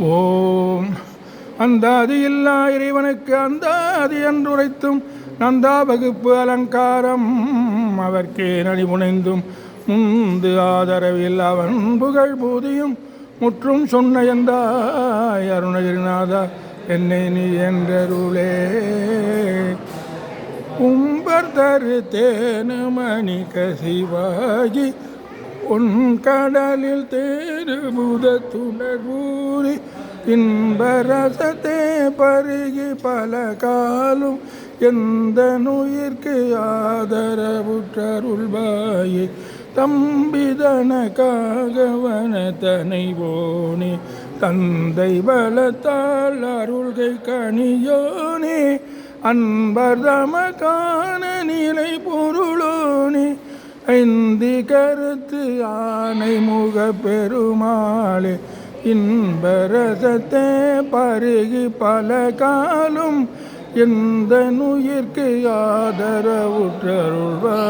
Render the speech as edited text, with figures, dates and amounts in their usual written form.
ஓம் அந்தாதி இல்லா இறைவனுக்கு அந்தாதி என்றுரைத்தும் நந்தா வகுப்பு அலங்காரம் அவர்க்கே நடிபுனைந்தும் முந்து ஆதரவில் அவன் புகழ் பூதியும் முற்றும் சொன்ன எந்தாய் அருணகிரிநாதா என்னை நீ என்றருளே. உம்பர் தரு தேனுமணி கசிவாகி உன் கடலில் தேருபுத துணர்வூரி இன்பரசத்தே பருகி பல காலும் எந்த நுயிர்க்கு ஆதரவுற்றருள்வாயே. தம்பிதனக்காகவன தனைவோனே தந்தை பலத்தால் அருள்கை கனியோனே அன்பர் தமக்கான நிலை பொருளோனே ஐந்தி கருத்து ஆனை முக பெருமாளே. இன்பரசத்தே பருகி பல காலும் எந்த நுயிர்க்கு ஆதரவுற்றருள்வாய்.